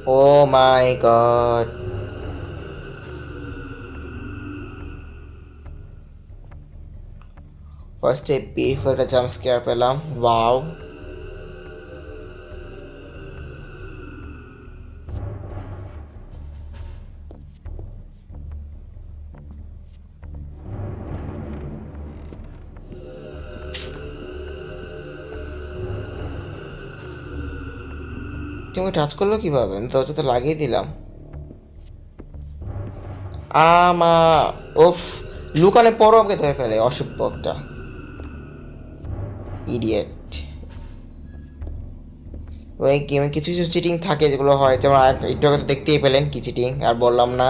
ও মাই god! ফার্স্টে beautiful একটা jump square পেলাম, ওয়াও। তুমি টাচ করলো কিভাবে? দরজা তো লাগিয়ে দিলাম। আমা ওফ, লুকালে পরও আমাকে ধরে ফেলে, অসভ্য একটা ইডিয়েট। ওই গেমে কিছু কিছু চিটিং থাকে যেগুলো হয়, যেমন একটু আগে তো দেখতেই পেলেন কি চিটিং, আর বললাম না।